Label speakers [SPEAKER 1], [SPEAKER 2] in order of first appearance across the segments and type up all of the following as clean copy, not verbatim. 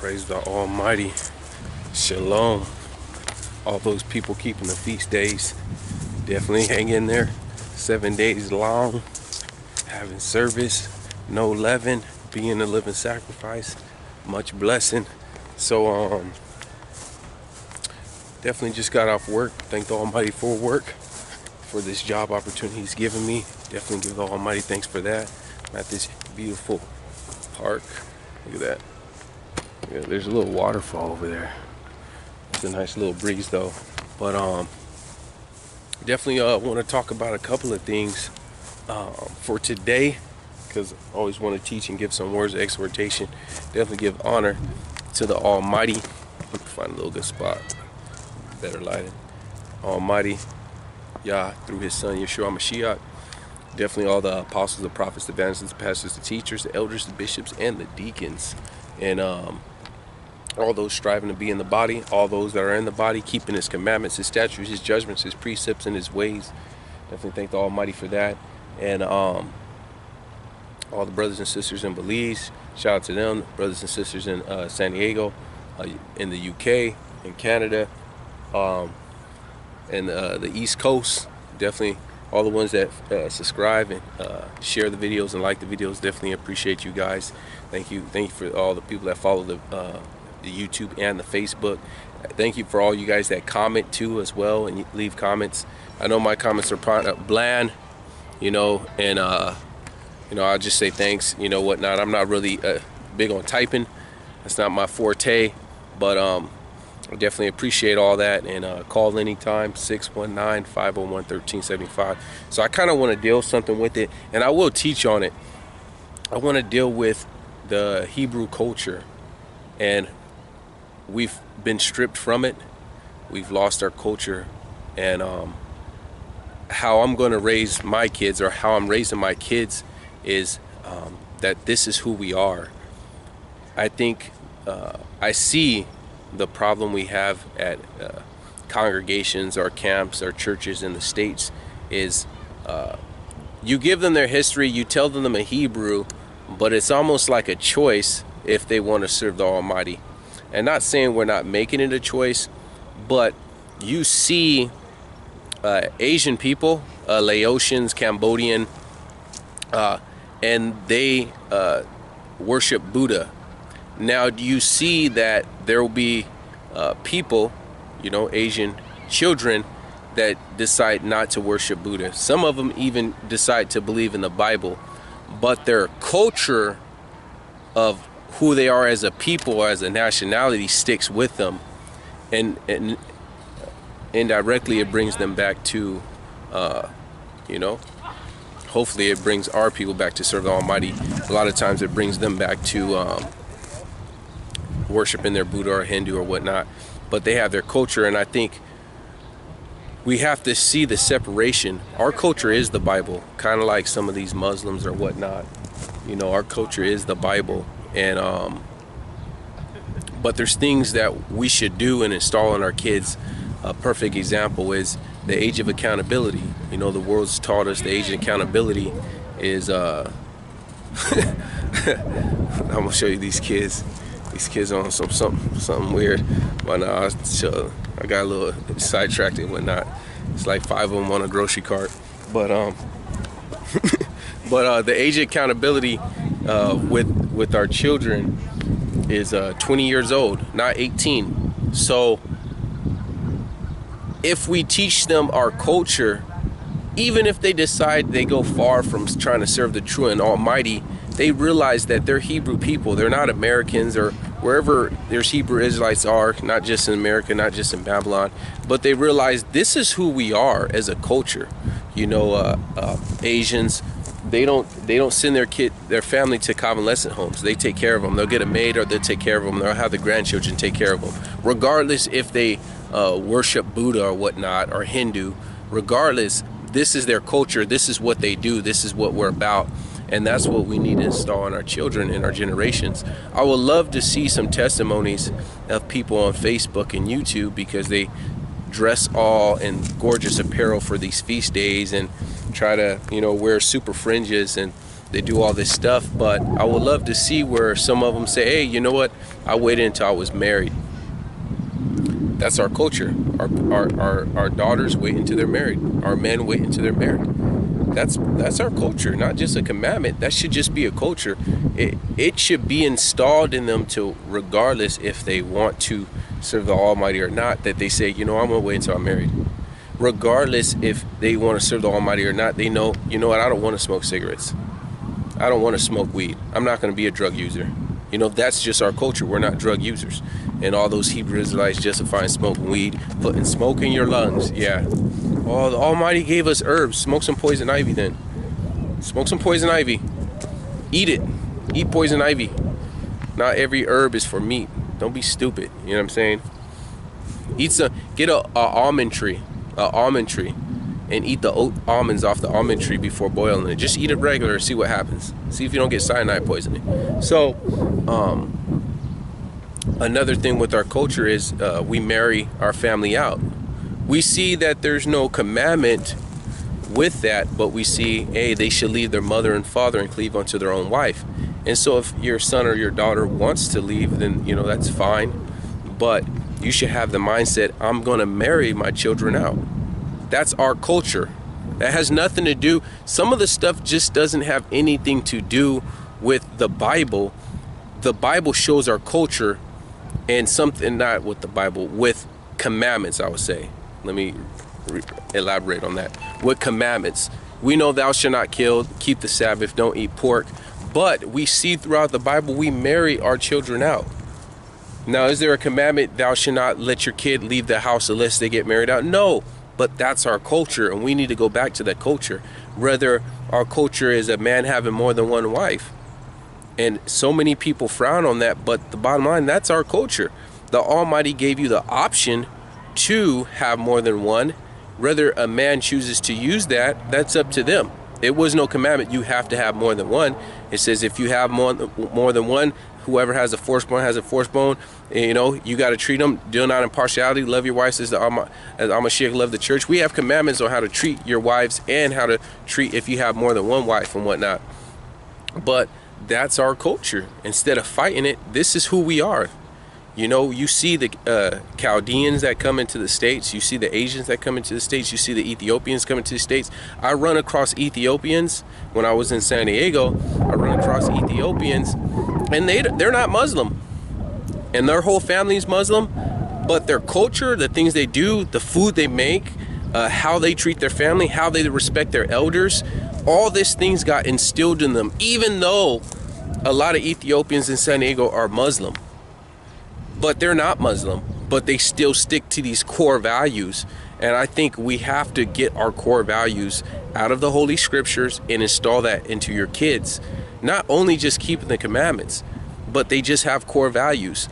[SPEAKER 1] Praise the Almighty. Shalom. All those people keeping the feast days, definitely hang in there. 7 days long, having service, no leaven, being a living sacrifice, much blessing. So definitely just got off work. Thank the Almighty for work, for this job opportunity He's given me. Definitely give the Almighty thanks for that. I'm at this beautiful park. Look at that. Yeah, there's a little waterfall over there. It's a nice little breeze though. But definitely want to talk about a couple of things for today, because I always want to teach and give some words of exhortation. Definitely give honor to the Almighty. Let me find a little good spot, better lighting. Almighty Yah, through His Son Yeshua Mashiach. Definitely all the apostles, the prophets, the evangelists, the pastors, the teachers, the elders, the bishops, and the deacons, and all those striving to be in the body, all those that are in the body, keeping His commandments, His statutes, His judgments, His precepts, and His ways. Definitely thank the Almighty for that. And all the brothers and sisters in Belize, shout out to them. Brothers and sisters in San Diego, in the UK, in Canada, and the East Coast. Definitely all the ones that subscribe and share the videos and like the videos. Definitely appreciate you guys. Thank you for all the people that follow the YouTube and the Facebook. Thank you for all you guys that comment too as well and leave comments. I know my comments are bland, and I'll just say thanks, whatnot. I'm not really big on typing. That's not my forte, but I definitely appreciate all that. And call anytime, 619-501-1375. So I kind of want to deal something with it, and I will teach on it. I want to deal with the Hebrew culture, and we've been stripped from it. We've lost our culture, and how I'm going to raise my kids, or how I'm raising my kids, is that this is who we are. I think I see the problem we have at congregations or camps or churches in the States is you give them their history, you tell them a Hebrew, but it's almost like a choice if they want to serve the Almighty. And not saying we're not making it a choice, but you see Asian people, Laotians, Cambodian, and they worship Buddha. Now, do you see that there will be people, Asian children, that decide not to worship Buddha? Some of them even decide to believe in the Bible, but their culture of who they are as a people or as a nationality sticks with them, and indirectly it brings them back to, hopefully it brings our people back to serve the Almighty. A lot of times it brings them back to worshiping their Buddha or Hindu or whatnot, but they have their culture. And I think we have to see the separation. Our culture is the Bible, kind of like some of these Muslims or whatnot. Our culture is the Bible, and but there's things that we should do and install in our kids. A perfect example is the age of accountability. The world's taught us the age of accountability is I'm gonna show you these kids. These kids on something weird. But no, I got a little sidetracked and whatnot. It's like 5 of them on a grocery cart. But the age of accountability with our children is 20 years old, not 18. So if we teach them our culture, even if they decide they go far from trying to serve the true and Almighty, they realize that they're Hebrew people. They're not Americans, or wherever there's Hebrew Israelites are, not just in America, not just in Babylon, but they realize this is who we are as a culture. Asians, they don't send their family to convalescent homes. They take care of them. They'll get a maid, or they'll take care of them. They'll have the grandchildren take care of them, regardless if they worship Buddha or whatnot, or Hindu. Regardless, this is their culture. This is what they do. This is what we're about. And that's what we need to install in our children and our generations. I would love to see some testimonies of people on Facebook and YouTube, because they dress all in gorgeous apparel for these feast days and try to, wear super fringes and They do all this stuff, but I would love to see where some of them say, hey, you know what? I waited until I was married. That's our culture. Our daughters wait until they're married. Our men wait until they're married. That's our culture, not just a commandment. That should just be a culture. It should be installed in them to, regardless if they want to serve the Almighty or not, that they say, you know, I'm gonna wait until I'm married. Regardless if they want to serve the Almighty or not, they know, you know what, I don't want to smoke cigarettes. I don't want to smoke weed. I'm not going to be a drug user. You know, that's just our culture. We're not drug users. And all those Hebrew Israelites justifying smoking weed, putting smoke in your lungs. Yeah. Oh, the Almighty gave us herbs. Smoke some poison ivy then. Smoke some poison ivy. Eat it. Eat poison ivy. Not every herb is for meat. Don't be stupid. You know what I'm saying? Eat some. Get a almond tree. Almond tree, and eat the almonds off the almond tree before boiling it. Just eat it regular, see what happens. See if you don't get cyanide poisoning. So another thing with our culture is we marry our family out. We see that there's no commandment with that, but we see, hey, they should leave their mother and father and cleave unto their own wife. And so if your son or your daughter wants to leave, then, you know, that's fine. But you should have the mindset, I'm going to marry my children out. That's our culture. That has nothing to do. Some of the stuff just doesn't have anything to do with the Bible. The Bible shows our culture, and something not with the Bible, with commandments, I would say. Let me elaborate on that. With commandments. We know thou shalt not kill, keep the Sabbath, don't eat pork. But we see throughout the Bible, we marry our children out. Now, is there a commandment, thou shalt not let your kid leave the house unless they get married out? No, but that's our culture, and we need to go back to that culture. Whether our culture is a man having more than one wife. And so many people frown on that, but the bottom line, that's our culture. The Almighty gave you the option to have more than one. Whether a man chooses to use that, that's up to them. It was no commandment, you have to have more than one. It says if you have more than one, whoever has a firstborn has a firstborn. You know, you got to treat them, deal not in partiality, love your wives as Al-Mashiach loved the church. We have commandments on how to treat your wives and how to treat if you have more than one wife and whatnot. But that's our culture. Instead of fighting it, this is who we are. You know, you see the Chaldeans that come into the States. You see the Asians that come into the States. You see the Ethiopians coming to the States. I run across Ethiopians when I was in San Diego. I run across Ethiopians, and they're not Muslim. And their whole family is Muslim. But their culture, the things they do, the food they make, how they treat their family, how they respect their elders, all these things got instilled in them, even though a lot of Ethiopians in San Diego are Muslim. But they're not Muslim, but they still stick to these core values. And I think we have to get our core values out of the Holy Scriptures and install that into your kids. Not only just keeping the commandments, but they just have core values.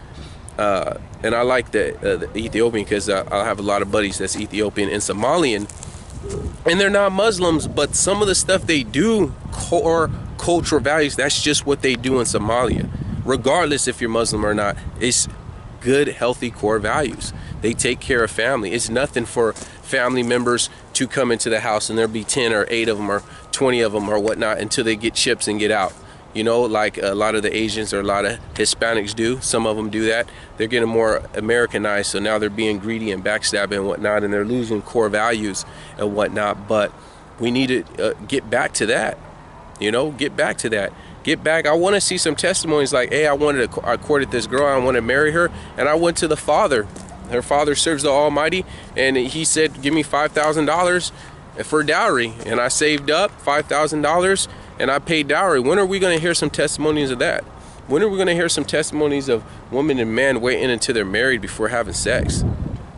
[SPEAKER 1] And I like the Ethiopian because I have a lot of buddies that's Ethiopian and Somalian. And they're not Muslims, but some of the stuff they do, core cultural values, that's just what they do in Somalia. Regardless if you're Muslim or not, it's good, healthy core values. They take care of family. It's nothing for family members to come into the house and there'll be 10 or 8 of them or 20 of them or whatnot until they get chips and get out. You know, like a lot of the Asians or a lot of Hispanics do. Some of them do that. They're getting more Americanized, so now they're being greedy and backstabbing and whatnot, and they're losing core values and whatnot. But we need to get back to that. You know, get back to that. Get back. I want to see some testimonies like, hey, I courted this girl, I want to marry her, and I went to the father. Her father serves the Almighty, and he said, give me $5,000 for dowry, and I saved up $5,000 and I paid dowry. When are we going to hear some testimonies of that? When are we going to hear some testimonies of women and men waiting until they're married before having sex?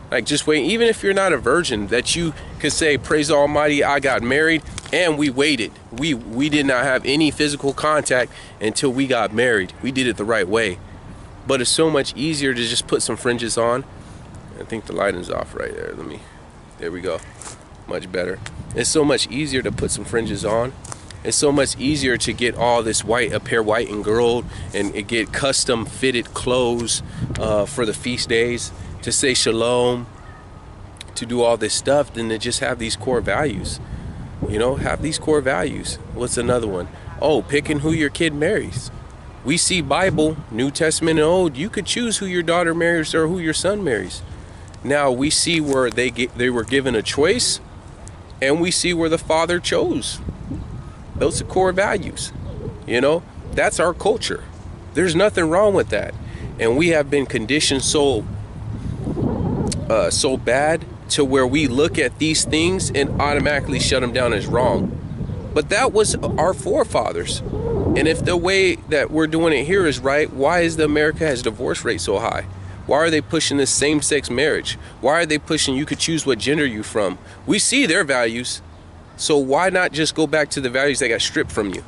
[SPEAKER 1] Like, just wait, even if you're not a virgin, that you could say, praise the Almighty, I got married and we waited. We did not have any physical contact until we got married. We did it the right way. But it's so much easier to just put some fringes on. I think the lighting's off right there. There we go. Much better. It's so much easier to put some fringes on. It's so much easier to get all this white, appear white and gold, and get custom fitted clothes for the feast days, to say shalom, to do all this stuff, than to just have these core values. You know, have these core values. What's another one? Oh, picking who your kid marries. We see Bible, New Testament and Old, you could choose who your daughter marries or who your son marries. Now we see where they were given a choice, and we see where the father chose. Those are core values. You know, that's our culture. There's nothing wrong with that. And we have been conditioned so bad to where we look at these things and automatically shut them down as wrong. But that was our forefathers. And if the way that we're doing it here is right, why is the America has divorce rate so high? Why are they pushing this same-sex marriage? Why are they pushing you could choose what gender you're from? We see their values. So why not just go back to the values that got stripped from you?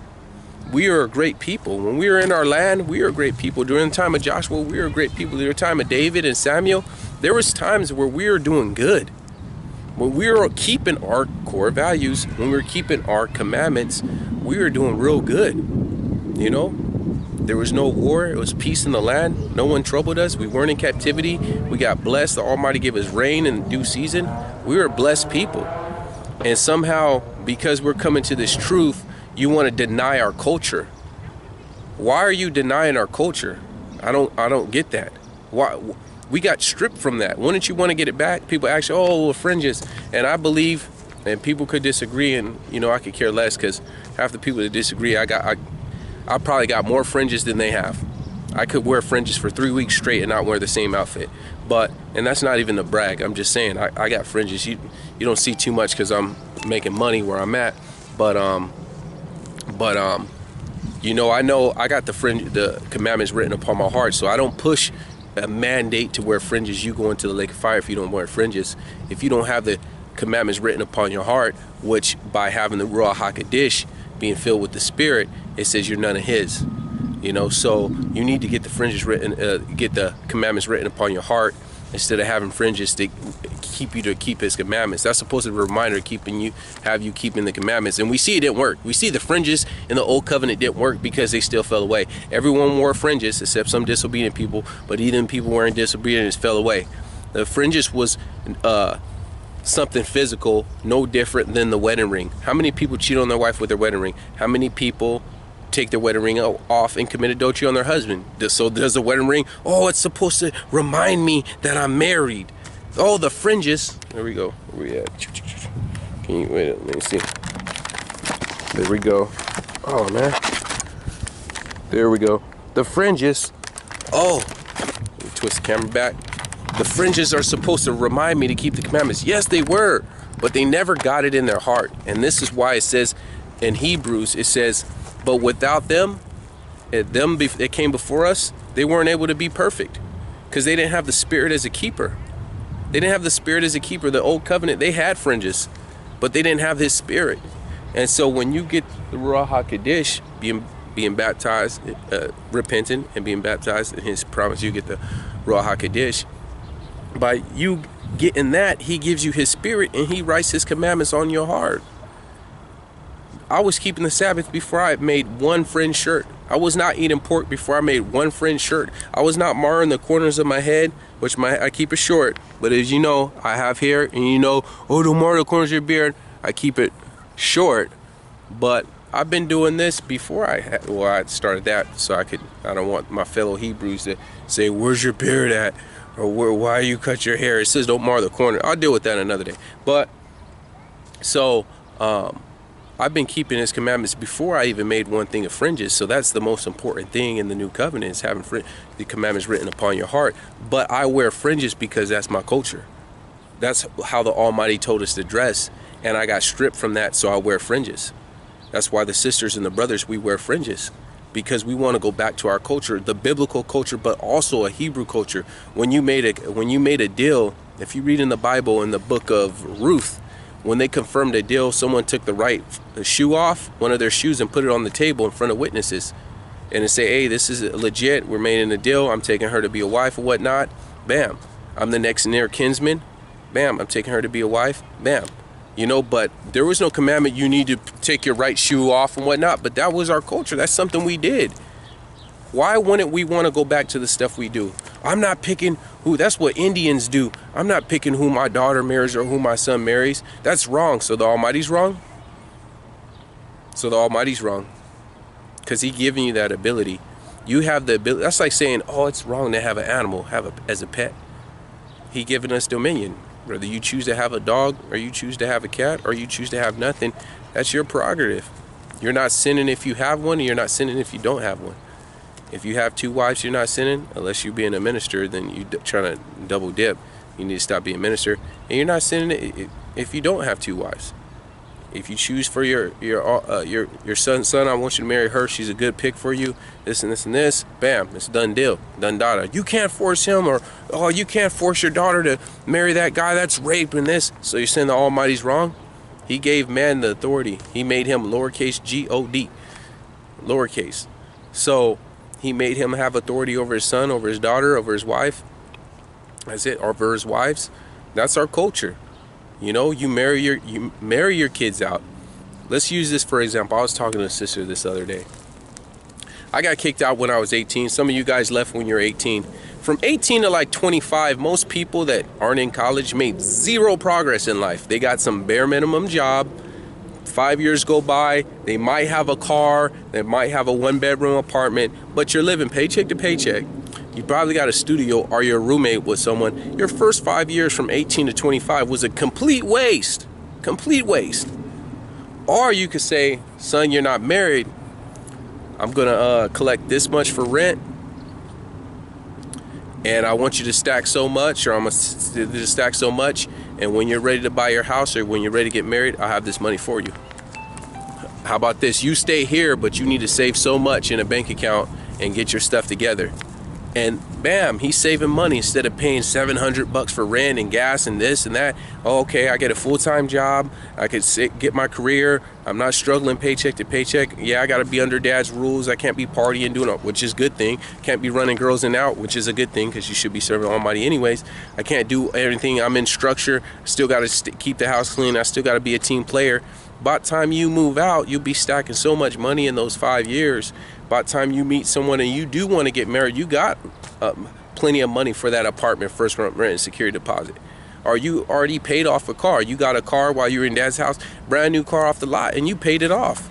[SPEAKER 1] We are a great people. When we were in our land, we are great people. During the time of Joshua, we were great people. During the time of David and Samuel, there was times where we were doing good. When we were keeping our core values, when we were keeping our commandments, we were doing real good. You know, there was no war. It was peace in the land. No one troubled us. We weren't in captivity. We got blessed. The Almighty gave us rain in due season. We were blessed people. And somehow, because we're coming to this truth, you want to deny our culture. Why are you denying our culture? I don't get that. Why? We got stripped from that. Wouldn't you want to get it back? People ask you, oh, well, fringes. And I believe, and people could disagree, and you know, I could care less, because half the people that disagree, I probably got more fringes than they have. I could wear fringes for 3 weeks straight and not wear the same outfit. And that's not even a brag. I'm just saying, I got fringes. You don't see too much because I'm making money where I'm at. You know I got the commandments written upon my heart, so I don't push a mandate to wear fringes. You go into the lake of fire if you don't wear fringes. If you don't have the commandments written upon your heart, which by having the Ruach HaKodesh, being filled with the Spirit, it says you're none of His. You know, so you need to get the fringes written, get the commandments written upon your heart, instead of having fringes to keep His commandments. That's supposed to be a reminder have you keeping the commandments. And we see it didn't work. We see the fringes in the old covenant didn't work because they still fell away. Everyone wore fringes except some disobedient people, but even people wearing disobedience fell away. The fringes was something physical, no different than the wedding ring. How many people cheat on their wife with their wedding ring? How many people take their wedding ring off and commit adultery on their husband? So does the wedding ring, oh, it's supposed to remind me that I'm married. Oh, the fringes. There we go. Where we at? Can you wait? Let me see. There we go. Oh man. There we go. The fringes. Oh, let me twist the camera back. The fringes are supposed to remind me to keep the commandments. Yes, they were, but they never got it in their heart. And this is why it says in Hebrews, it says, but without them, it came before us, they weren't able to be perfect because they didn't have the Spirit as a keeper. They didn't have the Spirit as a keeper. The old covenant, they had fringes, but they didn't have His Spirit. And so when you get the Ruach HaKodesh, being baptized, repenting and being baptized in His promise, you get the Ruach HaKodesh. By you getting that, He gives you His Spirit and He writes His commandments on your heart. I was keeping the Sabbath before I made one fringe shirt. I was not eating pork before I made one fringe shirt. I was not marring the corners of my head, which I keep it short. But as you know, I have hair, and you know, oh, don't mar the corners of your beard. I keep it short. But I've been doing this before I started that, so I don't want my fellow Hebrews to say, where's your beard at? Or why you cut your hair? It says don't mar the corner. I'll deal with that another day. But so I've been keeping His commandments before I even made one thing of fringes. So that's the most important thing in the new covenant, is having the commandments written upon your heart. But I wear fringes because that's my culture. That's how the Almighty told us to dress, and I got stripped from that, so I wear fringes. That's why the sisters and the brothers, we wear fringes, because we want to go back to our culture, the biblical culture, but also a Hebrew culture. When you made a deal, if you read in the Bible in the book of Ruth, when they confirmed a deal, someone took the shoe off, one of their shoes, and put it on the table in front of witnesses, and to say, hey, this is legit, we're making a deal, I'm taking her to be a wife or whatnot. Bam. I'm the next near kinsman. Bam. I'm taking her to be a wife. Bam. You know, but there was no commandment you need to take your right shoe off and whatnot. But that was our culture. That's something we did. Why wouldn't we want to go back to the stuff we do? I'm not picking who. That's what Indians do. I'm not picking who my daughter marries or who my son marries. That's wrong. So the Almighty's wrong? So the Almighty's wrong. because He giving you that ability. You have the ability. That's like saying, oh, it's wrong to have an animal as a pet. He given us dominion. Whether you choose to have a dog, or you choose to have a cat, or you choose to have nothing, that's your prerogative. You're not sinning if you have one, and you're not sinning if you don't have one. If you have 2 wives, you're not sinning, unless you're being a minister. Then you trying to double dip. You need to stop being a minister, and you're not sinning if you don't have 2 wives. If you choose for your son, I want you to marry her. She's a good pick for you. This and this and this. Bam, it's done deal, done data. You can't force him, or oh, you can't force your daughter to marry that guy. That's rape and this. So you're saying the Almighty's wrong? He gave man the authority. He made him lowercase God, lowercase. So He made him have authority over his son, over his daughter, over his wife. That's it, over his wives. That's our culture. You know, you marry your kids out. Let's use this for example. I was talking to a sister this other day. I got kicked out when I was 18. Some of you guys left when you're 18. From 18 to like 25, most people that aren't in college made 0 progress in life. They got some bare minimum job. 5 years go by, they might have a car, they might have a 1-bedroom apartment, but you're living paycheck to paycheck. You probably got a studio, or you're a roommate with someone. Your first 5 years from 18 to 25 was a complete waste. Complete waste. Or you could say, son, you're not married. I'm gonna collect this much for rent, and I want you to stack so much, or I'm gonna stack so much, and when you're ready to buy your house, or when you're ready to get married, I'll have this money for you. How about this? You stay here, but you need to save so much in a bank account and get your stuff together. And bam, he's saving money instead of paying $700 for rent and gas and this and that. Oh, okay, I get a full-time job. I could get my career. I'm not struggling paycheck to paycheck. Yeah, I got to be under dad's rules. I can't be partying, doing it, which is a good thing. Can't be running girls in and out, which is a good thing, because you should be serving Almighty anyways. I can't do everything. I'm in structure. Still got to keep the house clean. I still got to be a team player. By the time you move out, you'll be stacking so much money in those 5 years. By the time you meet someone and you do want to get married, you got plenty of money for that apartment, first rent and security deposit. Or you already paid off a car. You got a car while you were in dad's house, brand new car off the lot, and you paid it off.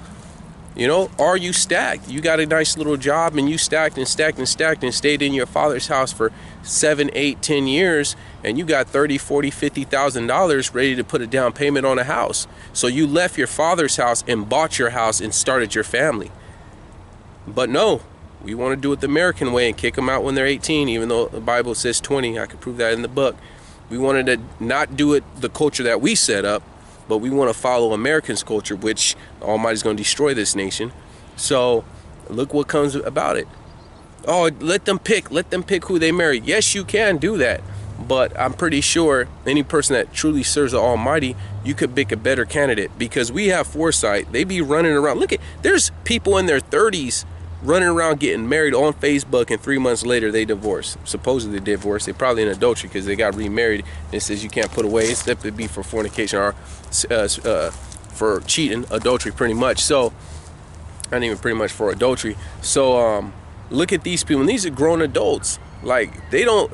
[SPEAKER 1] You know, or you stacked. You got a nice little job, and you stacked and stacked and stacked and stayed in your father's house for 7, 8, 10 years, and you got $30,000, $40,000, $50,000 ready to put a down payment on a house. So you left your father's house and bought your house and started your family. But no, we want to do it the American way and kick them out when they're 18, even though the Bible says 20. I could prove that in the book. We wanted to not do it the culture that we set up, but we want to follow Americans' culture, which Almighty's going to destroy this nation. So look what comes about it. Oh, let them pick who they marry. Yes, you can do that, but I'm pretty sure any person that truly serves the Almighty, you could pick a better candidate, because we have foresight. They be running around. Look, there's people in their 30s running around getting married on Facebook, and 3 months later they divorce. Supposedly divorced. They probably in adultery because they got remarried. And it says you can't put away. It's to be for fornication, or for cheating, adultery, pretty much. So not even pretty much, for adultery. So look at these people. And these are grown adults. Like, they don't,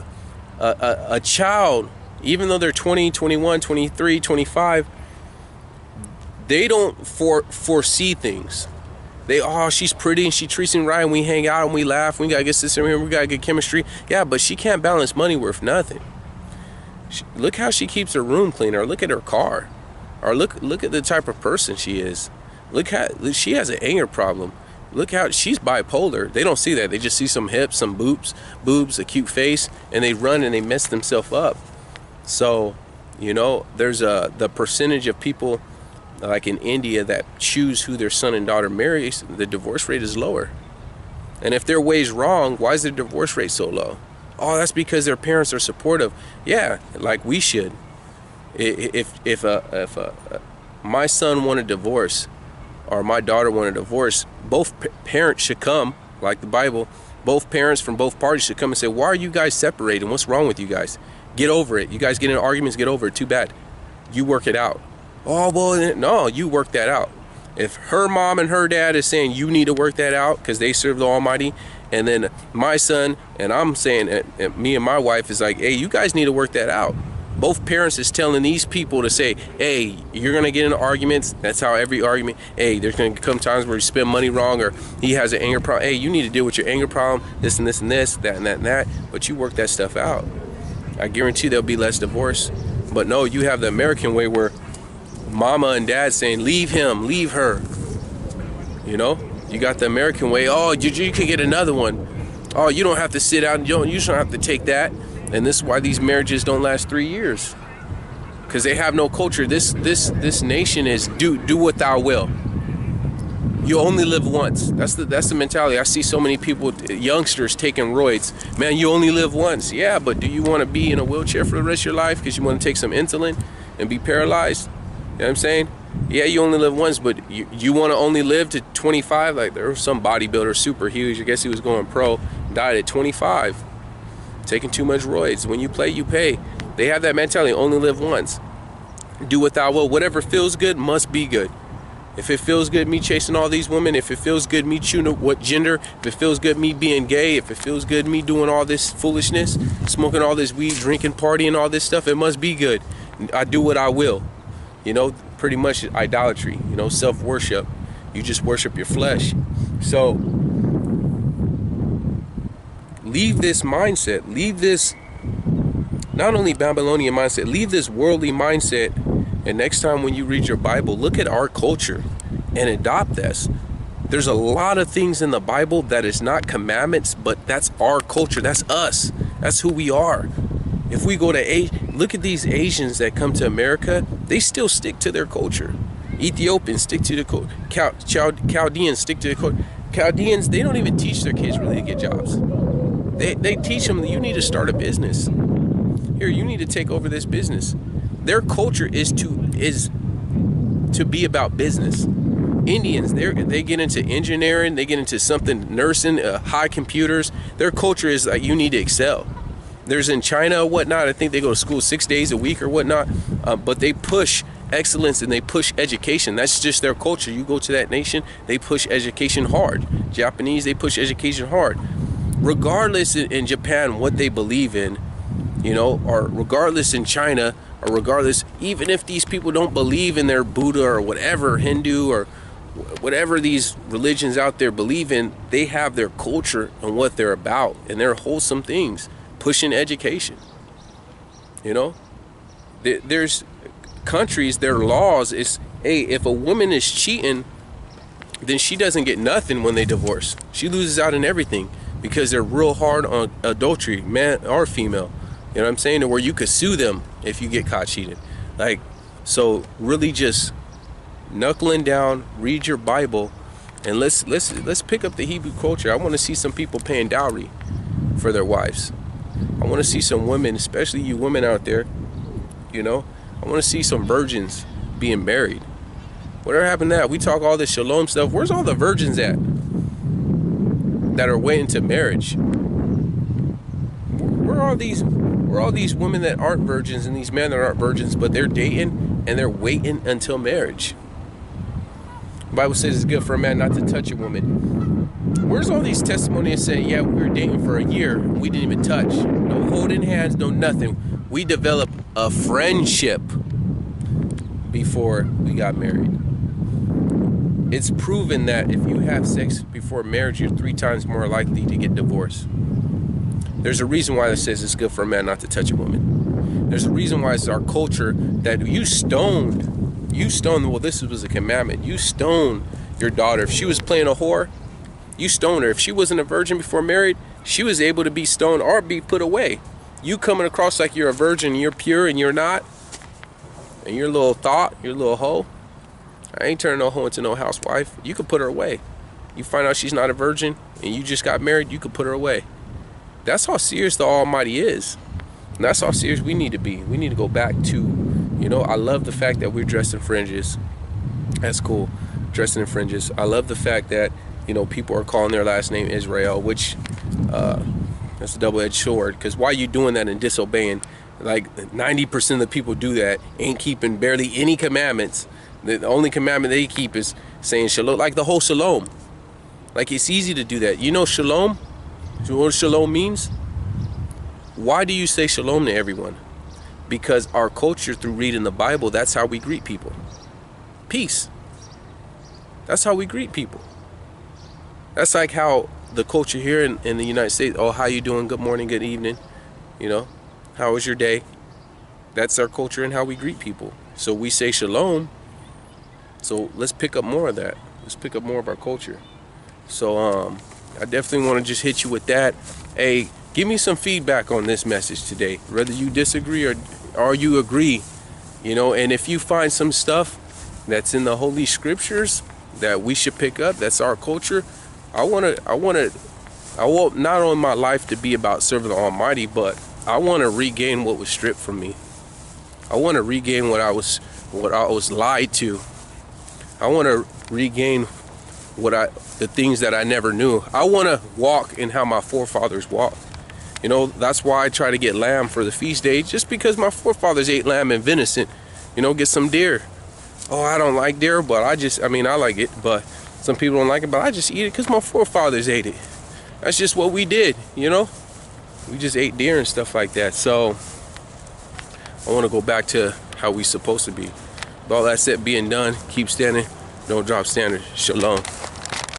[SPEAKER 1] a child, even though they're 20, 21, 23, 25, they don't foresee things. Oh, she's pretty and she treats me right, and we hang out and we laugh. We got to get this in here. We got good chemistry. Yeah, but she can't balance money worth nothing. Look how she keeps her room clean, or look at her car, or look at the type of person she is. Look how she has an anger problem. Look how she's bipolar. They don't see that. They just see some hips, some boobs, a cute face, and they run and they mess themselves up. So, you know, there's the percentage of people like in India that choose who their son and daughter marries. The divorce rate is lower. And if their way's wrong, why is their divorce rate so low? Oh, that's because their parents are supportive. Yeah, like we should. If my son wanted a divorce, or my daughter wanted a divorce, both parents should come, like the Bible. Both parents from both parties should come and say, why are you guys separating? What's wrong with you guys? Get over it. You guys get in arguments, get over it. Too bad. You work it out. Oh, well, no, you work that out. If her mom and her dad is saying you need to work that out because they serve the Almighty, and then my son and I'm saying, me and my wife is like, hey, you guys need to work that out. Both parents is telling these people to say, hey, you're going to get into arguments. That's how every argument, hey, there's going to come times where you spend money wrong, or he has an anger problem. Hey, you need to deal with your anger problem, this and this and this, that and that and that. But you work that stuff out. I guarantee there'll be less divorce. But no, you have the American way where mama and dad saying, leave him, leave her. You know, you got the American way. Oh, you could get another one. Oh, you don't have to sit out. You don't have to take that. And this is why these marriages don't last 3 years, because they have no culture. This nation is do what thou will. You only live once. That's the mentality. I see so many people, youngsters, taking roids. Man, you only live once. Yeah, but do you want to be in a wheelchair for the rest of your life because you want to take some insulin and be paralyzed? You know what I'm saying? Yeah, you only live once, but you want to only live to 25? Like, there was some bodybuilder, super huge. I guess he was going pro, died at 25. Taking too much roids. When you play, you pay. They have that mentality, only live once. Do what thou will. Whatever feels good must be good. If it feels good me chasing all these women, if it feels good me choosing what gender, if it feels good me being gay, if it feels good me doing all this foolishness, smoking all this weed, drinking, partying, all this stuff, it must be good. I do what I will. You know, pretty much idolatry, you know, self-worship. You just worship your flesh. So leave this mindset, leave this not only Babylonian mindset, leave this worldly mindset. And next time when you read your Bible, look at our culture and adopt this. There's a lot of things in the Bible that is not commandments, but that's our culture. That's us. That's who we are. If we go to look at these Asians that come to America, they still stick to their culture. Ethiopians stick to the culture. Chaldeans stick to the culture. Chaldeans, they don't even teach their kids really to get jobs. They teach them that you need to start a business. Here, you need to take over this business. Their culture is to be about business. Indians, they get into engineering, they get into something, nursing, high computers. Their culture is like, you need to excel. There's in China or whatnot, I think they go to school 6 days a week or whatnot, but they push excellence and they push education. That's just their culture. You go to that nation, they push education hard. Japanese, they push education hard. Regardless in Japan what they believe in, you know, or regardless in China, or regardless, even if these people don't believe in their Buddha or whatever, Hindu or whatever these religions out there believe in, they have their culture and what they're about, and they're wholesome things, pushing education. You know, there's countries, their laws is, hey, if a woman is cheating, then she doesn't get nothing when they divorce. She loses out in everything, because they're real hard on adultery, man or female. You know what I'm saying? Where you could sue them if you get caught cheating. Like, so really just knuckling down, read your Bible, and let's pick up the Hebrew culture. I want to see some people paying dowry for their wives. I want to see some women, especially you women out there, you know, I want to see some virgins being married. Whatever happened to that? We talk all this shalom stuff. Where's all the virgins at that are waiting to marriage? Where are these women that aren't virgins and these men that aren't virgins, but they're dating and they're waiting until marriage? The Bible says it's good for a man not to touch a woman. Where's all these testimonies that say, yeah, we were dating for a year, we didn't even touch, no holding hands, no nothing. We developed a friendship before we got married. It's proven that if you have sex before marriage, you're 3 times more likely to get divorced. There's a reason why it says it's good for a man not to touch a woman. There's a reason why it's our culture that you stoned, well, this was a commandment. You stoned your daughter. If she was playing a whore, you stoned her. If she wasn't a virgin before married, she was able to be stoned or be put away. You coming across like you're a virgin, you're pure, and you're not, and you're a little thought, you're a little hoe. I ain't turning no hoe into no housewife. You could put her away. You find out she's not a virgin and you just got married, you could put her away. That's how serious the Almighty is. And that's how serious we need to be. We need to go back to, you know, I love the fact that we're dressed in fringes. That's cool, dressing in fringes. I love the fact that, you know, people are calling their last name Israel, which that's a double-edged sword. Because why are you doing that and disobeying? Like 90% of the people do that, ain't keeping barely any commandments. The only commandment they keep is saying shalom, like the whole shalom. Like, it's easy to do that. You know shalom? You know what shalom means? Why do you say shalom to everyone? because our culture, through reading the Bible, that's how we greet people. Peace. That's how we greet people. That's like how the culture here in the United States, oh, how you doing? Good morning, good evening. You know, how was your day? That's our culture and how we greet people. So we say shalom. So let's pick up more of that. Let's pick up more of our culture. So I definitely want to just hit you with that. Hey, give me some feedback on this message today, whether you disagree or you agree, you know. And if you find some stuff that's in the Holy Scriptures that we should pick up, that's our culture, I want not only my life to be about serving the Almighty, but I want to regain what was stripped from me. I want to regain what I was lied to. I want to regain the things that I never knew. I want to walk in how my forefathers walked. You know, that's why I try to get lamb for the feast day, just because my forefathers ate lamb and venison. You know, get some deer. Oh, I don't like deer, but I like it, but some people don't like it, but I just eat it because my forefathers ate it. That's just what we did, you know? We just ate deer and stuff like that. So I want to go back to how we supposed to be. With all that said being done, keep standing, don't drop standard. Shalom.